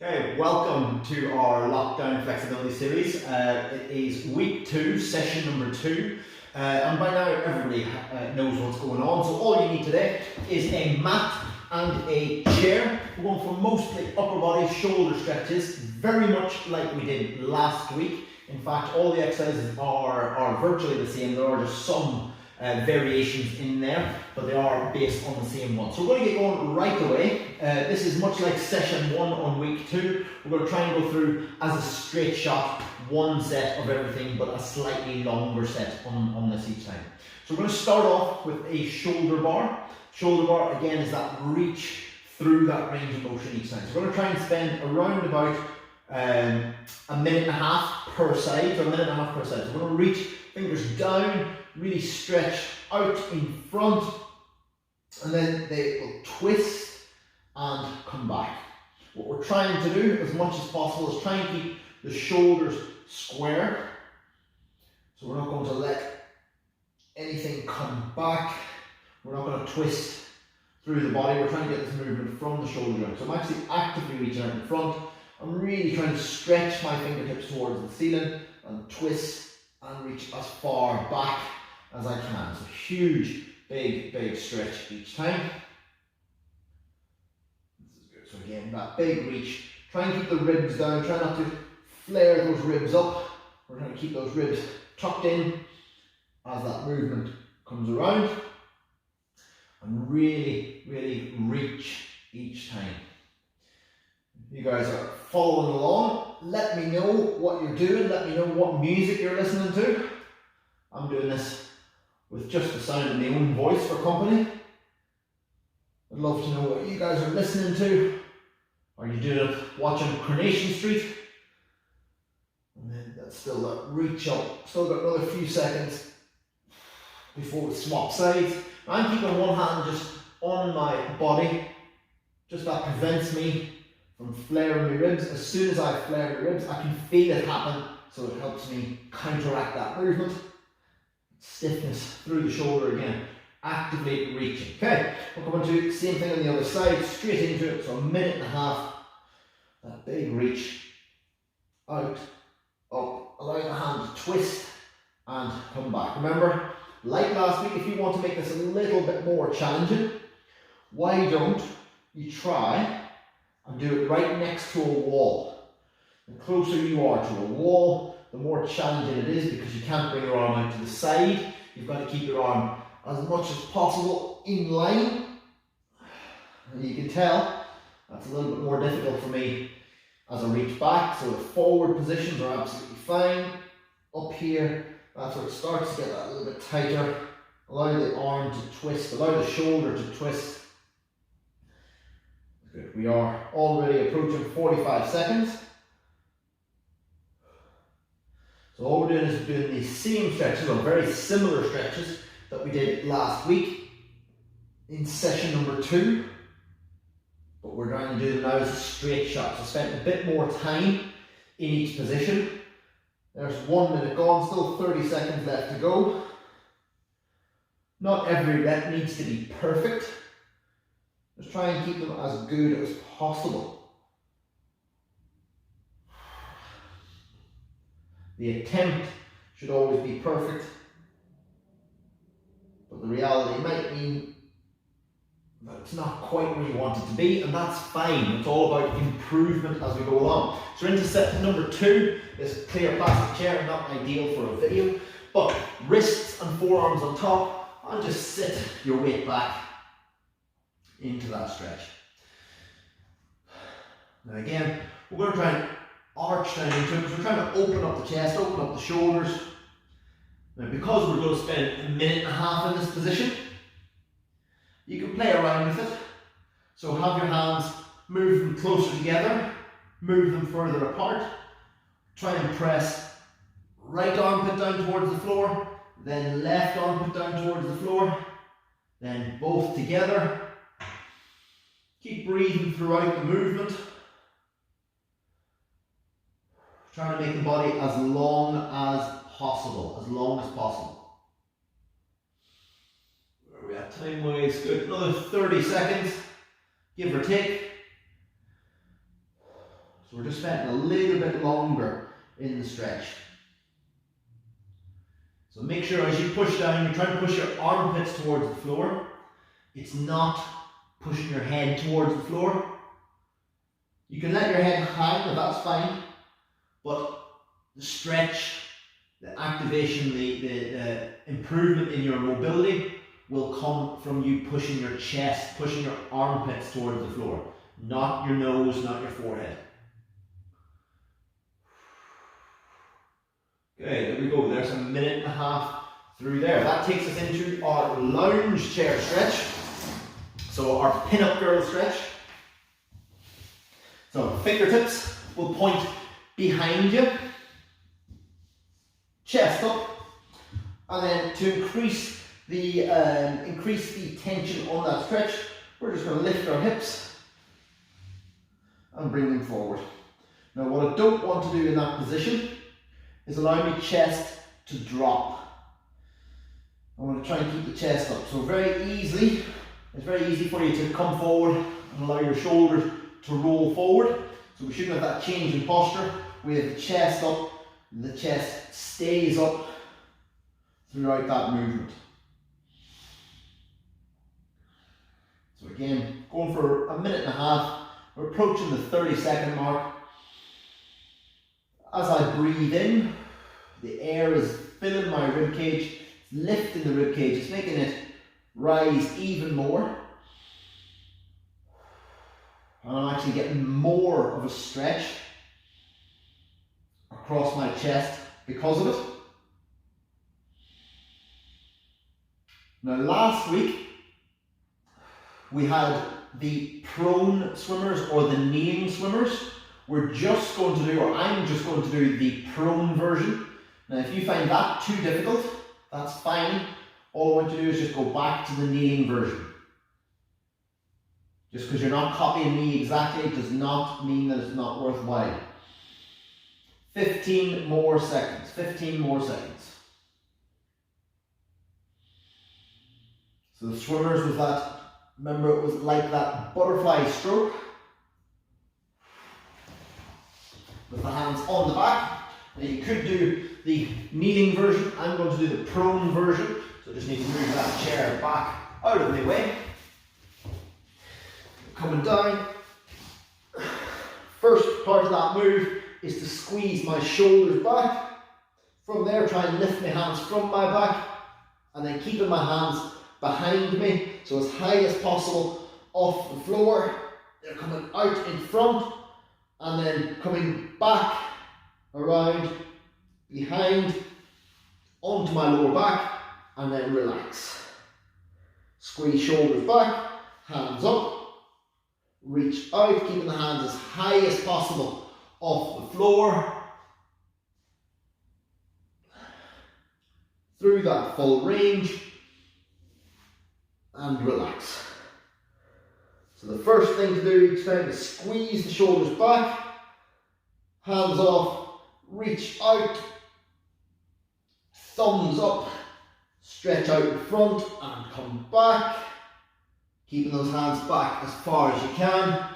Okay, welcome to our lockdown flexibility series. It is week 2, session number 2, and by now everybody knows what's going on. So all you need today is a mat and a chair. We're going for mostly upper body shoulder stretches, very much like we did last week. In fact, all the exercises are virtually the same. There are just some variations in there, but they are based on the same one. So we're going to get going right away. This is much like session 1 on week 2. We're going to try and go through as a straight shot, one set of everything, but a slightly longer set on this each time. So we're going to start off with a shoulder bar. Shoulder bar, again, is that reach through that range of motion each time. So we're going to try and spend around about a minute and a half per side, So we're going to reach fingers down, really stretch out in front, and then they will twist and come back. What we're trying to do as much as possible is try and keep the shoulders square. So we're not going to let anything come back. We're not going to twist through the body. We're trying to get this movement from the shoulder joint. So I'm actually actively reaching out in front. I'm really trying to stretch my fingertips towards the ceiling and twist and reach as far back as I can. So huge, big stretch each time. This is good. So again, that big reach. Try and keep the ribs down. Try not to flare those ribs up. We're trying to keep those ribs tucked in as that movement comes around. And really reach each time. You guys are following along. Let me know what you're doing. Let me know what music you're listening to. I'm doing this with just the sound of my own voice for company. I'd love to know what you guys are listening to. Are you doing it watching Coronation Street? And then that's still that reach up. Still got another few seconds before we swap sides. I'm keeping one hand just on my body. Just that prevents me from flaring my ribs. As soon as I flare my ribs, I can feel it happen, so it helps me counteract that movement. Stiffness through the shoulder again, actively reaching. Okay, we're going to do the same thing on the other side, straight into it. So a minute and a half, that big reach, out, up, allowing the hand to twist and come back. Remember, like last week, if you want to make this a little bit more challenging, why don't you try and do it right next to a wall? The closer you are to a wall, the more challenging it is, because you can't bring your arm out to the side. You've got to keep your arm as much as possible in line. And you can tell that's a little bit more difficult for me as I reach back. So the forward positions are absolutely fine. Up here, that's where it starts to get that a little bit tighter. Allow the arm to twist, allow the shoulder to twist. Good. We are already approaching 45 seconds. So all we're doing is doing these same stretches, or very similar stretches that we did last week in session number 2. But we're trying to do them now as a straight shot. So spend a bit more time in each position. There's 1 minute gone, still 30 seconds left to go. Not every rep needs to be perfect. Just try and keep them as good as possible. The attempt should always be perfect, but the reality might mean that it's not quite where you want it to be, and that's fine. It's all about improvement as we go along. So we're into set number 2. This clear plastic chair, not ideal for a video, but wrists and forearms on top, and just sit your weight back into that stretch. Now again, we're going to try and arch down into it, because we're trying to open up the chest, open up the shoulders. Now because we're going to spend a minute and a half in this position, you can play around with it. So have your hands, move them closer together, move them further apart. Try and press right armpit down towards the floor, then left armpit down towards the floor, then both together. Keep breathing throughout the movement. Trying to make the body as long as possible, Where are we at time-wise? Good, another 30 seconds, give or take. So we're just spending a little bit longer in the stretch. So make sure as you push down, you're trying to push your armpits towards the floor. It's not pushing your head towards the floor. You can let your head hang, but that's fine. But the stretch, the activation, the improvement in your mobility will come from you pushing your chest, pushing your armpits towards the floor. Not your nose, not your forehead. Okay, there we go. There's a minute and a half through there. That takes us into our lounge chair stretch. So our pin-up girl stretch. So fingertips will point behind you, chest up, and then to increase the tension on that stretch, we're just going to lift our hips and bring them forward. Now what I don't want to do in that position is allow my chest to drop. I want to try and keep the chest up. So it's very easy for you to come forward and allow your shoulders to roll forward. So we shouldn't have that change in posture. We have the chest up, and the chest stays up throughout that movement. So again, going for a minute and a half, we're approaching the 30-second mark. As I breathe in, the air is filling my rib cage, it's lifting the rib cage, it's making it rise even more. And I'm actually getting more of a stretch across my chest because of it. Now last week we had the prone swimmers or the kneeling swimmers. We're just going to do, or I'm just going to do the prone version. Now if you find that too difficult, that's fine. All I want you to do is just go back to the kneeling version. Just because you're not copying me exactly does not mean that it's not worthwhile. 15 more seconds, 15 more seconds. So the swimmers was that, remember it was like that butterfly stroke. With the hands on the back. Now you could do the kneeling version. I'm going to do the prone version. So just need to move that chair back out of the way. Coming down. First part of that move is to squeeze my shoulders back. From there, try and lift my hands from my back. And then keeping my hands behind me, so as high as possible off the floor. They're coming out in front. And then coming back, around, behind, onto my lower back, and then relax. Squeeze shoulders back, hands up, reach out, keeping the hands as high as possible off the floor. Through that full range, and relax. So the first thing to do each time is squeeze the shoulders back, hands off, reach out, thumbs up, stretch out in front and come back, keeping those hands back as far as you can.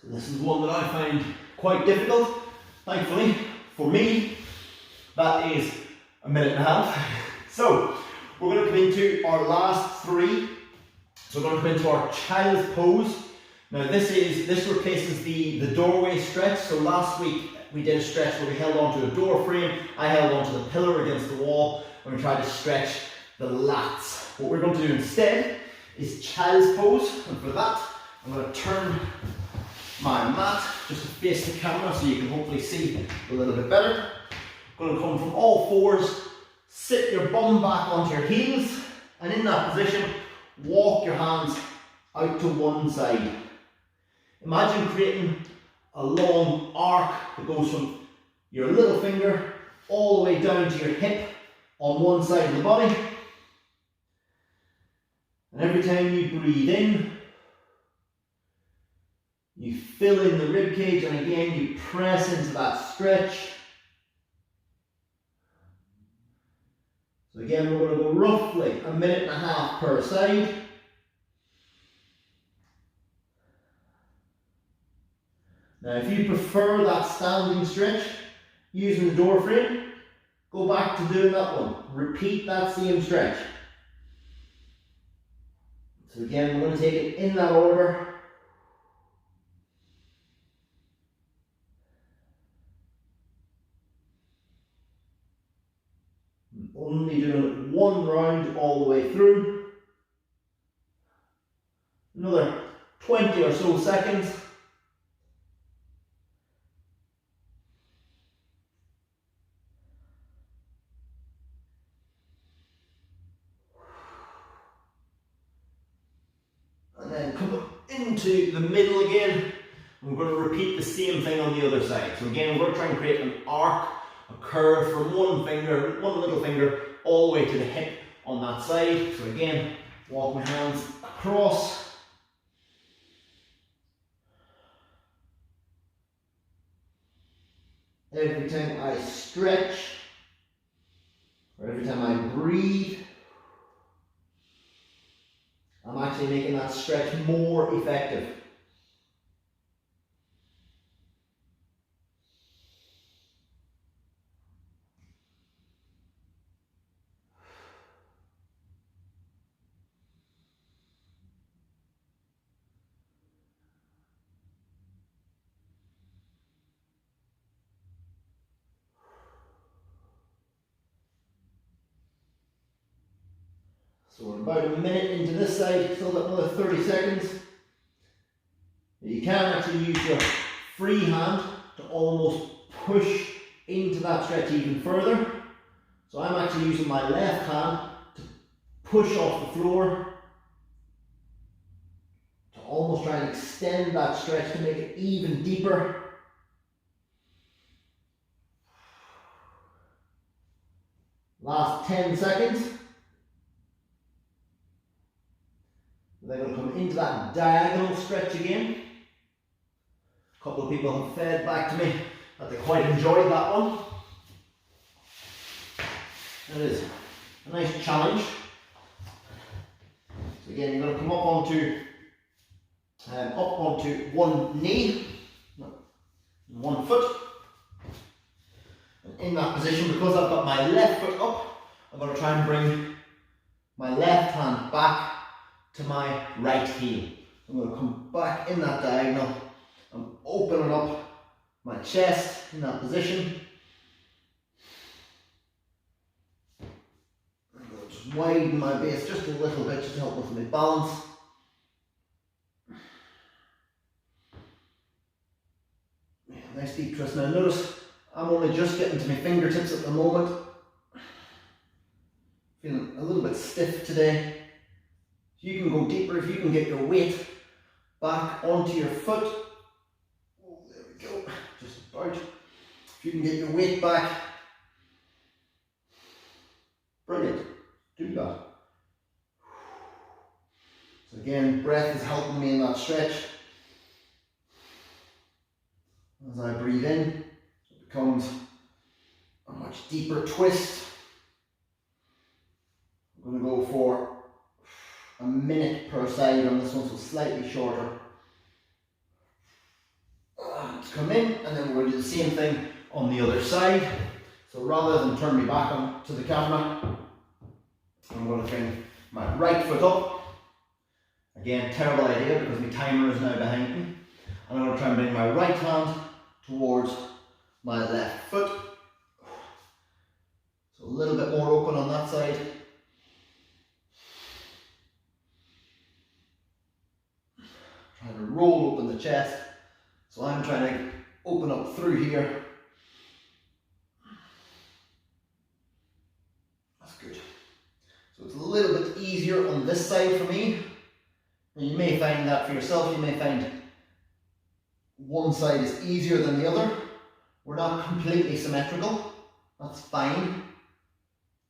So this is one that I find quite difficult. Thankfully, for me, that is a minute and a half. So we're going to come into our last three. So we're going to come into our child's pose. Now this replaces the doorway stretch. So last week we did a stretch where we held onto a door frame. I held onto the pillar against the wall and we tried to stretch the lats. What we're going to do instead is child's pose, and for that I'm going to turn my mat just to face the camera so you can hopefully see a little bit better. I'm going to come from all fours, sit your bum back onto your heels, and in that position, walk your hands out to one side. Imagine creating a long arc that goes from your little finger all the way down to your hip on one side of the body. And every time you breathe in, You fill in the rib cage, and again you press into that stretch. So again, we're going to go roughly 1.5 minutes per side. Now if you prefer that standing stretch using the door frame, go back to doing that one. Repeat that same stretch. So again, we're going to take it in that order. Only doing it one round all the way through. Another 20 or so seconds. And then come into the middle again. We're going to repeat the same thing on the other side. So again, we're going to try and create an arc, a curve from one little finger, all the way to the hip on that side. So again, walk my hands across. Every time I stretch, or every time I breathe, I'm actually making that stretch more effective. So we're about 1 minute into this side, still got another 30 seconds. You can actually use your free hand to almost push into that stretch even further. So I'm actually using my left hand to push off the floor, to almost try and extend that stretch to make it even deeper. Last 10 seconds. Then we're going to come into that diagonal stretch again. A couple of people have fed back to me that they quite enjoyed that one. It is a nice challenge. So again, you're going to come up onto one knee, one foot. And in that position, because I've got my left foot up, I'm going to try and bring my left hand back to my right heel. I'm going to come back in that diagonal. I'm opening up my chest in that position. I'm going to just widen my base just a little bit just to help with my balance. Yeah, nice deep twist. Now notice I'm only just getting to my fingertips at the moment. Feeling a little bit stiff today. You can go deeper if you can get your weight back onto your foot. Oh, there we go, just about. If you can get your weight back, brilliant, do that. So again, breath is helping me in that stretch. As I breathe in, it becomes a much deeper twist. I'm going to go for 1 minute per side on this one, so slightly shorter. To come in, and then we're going to do the same thing on the other side. So rather than turn me back on to the camera, I'm going to bring my right foot up. Again, terrible idea because my timer is now behind me. And I'm going to try and bring my right hand towards my left foot. So a little bit more open on that side. Trying to roll open the chest. So I'm trying to open up through here. That's good. So it's a little bit easier on this side for me. And you may find that for yourself. You may find one side is easier than the other. We're not completely symmetrical. That's fine.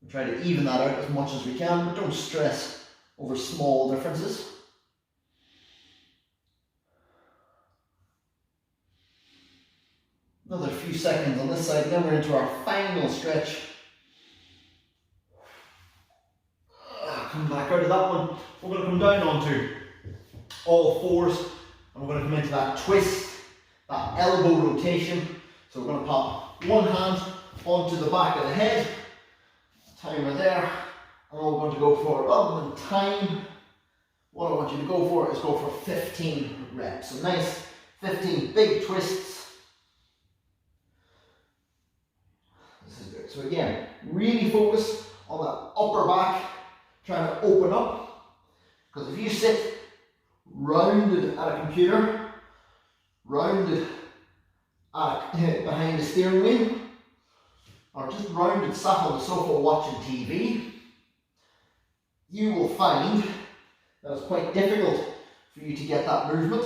We try to even that out as much as we can, but don't stress over small differences. Another few seconds on this side, then we're into our final stretch. Come back out of that one. We're going to come down onto all fours, and we're going to come into that twist, that elbow rotation. So we're going to pop one hand onto the back of the head, timer there, and all we're going to go for, rather than time, what I want you to go for is go for 15 reps. So nice 15 big twists. This is good. So again, really focus on that upper back, trying to open up. Because if you sit rounded at a computer, rounded behind the steering wheel, or just rounded sat on the sofa watching TV, you will find that it's quite difficult for you to get that movement.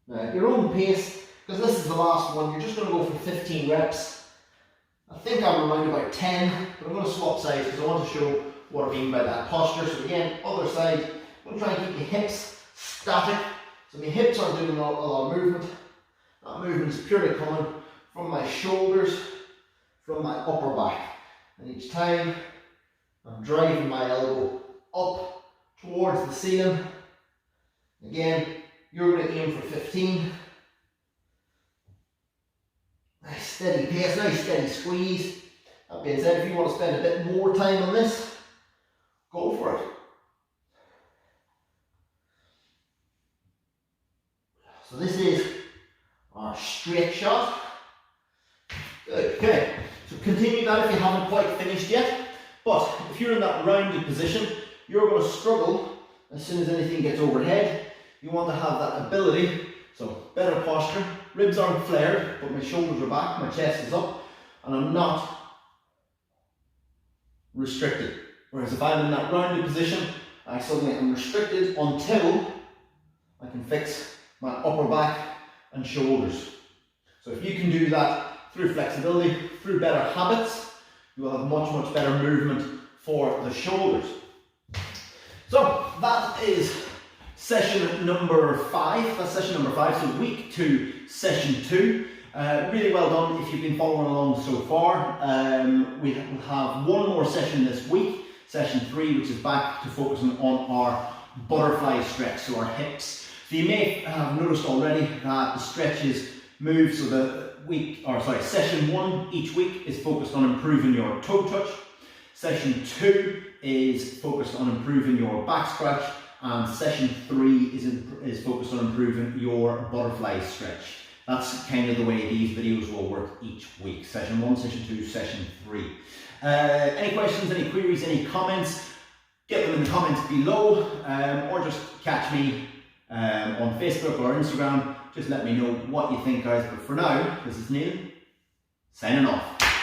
Now at your own pace, because this is the last one, you're just going to go for 15 reps. I think I'm around about 10, but I'm going to swap sides because I want to show what I mean by that posture. So again, other side, I'm going to try and keep my hips static. So my hips aren't doing a lot of movement. That movement is purely coming from my shoulders, from my upper back. And each time I'm driving my elbow up towards the ceiling. Again, you're going to aim for 15. Nice steady pace, nice steady squeeze. That being said, if you want to spend a bit more time on this, go for it. So this is our straight shot. Good, okay. So continue that if you haven't quite finished yet. But if you're in that rounded position, you're going to struggle as soon as anything gets overhead. You want to have that ability, so better posture, ribs aren't flared, but my shoulders are back, my chest is up, and I'm not restricted. Whereas if I'm in that rounded position, I suddenly am restricted until I can fix my upper back and shoulders. So if you can do that through flexibility, through better habits, you will have much, much better movement for the shoulders. So that is session number 5. That's session number 5, so week 2, session 2. Really well done if you've been following along so far. We will have one more session this week, session 3, which is back to focusing on our butterfly stretch, so our hips. So you may have noticed already that the stretches move, so session 1 each week is focused on improving your toe touch. Session 2 is focused on improving your back scratch, and session 3 is focused on improving your butterfly stretch. That's kind of the way these videos will work each week. Session 1, session 2, session 3. Any questions, any queries, any comments, get them in the comments below, or just catch me on Facebook or Instagram. Just let me know what you think, guys. But for now, this is Neil, signing off.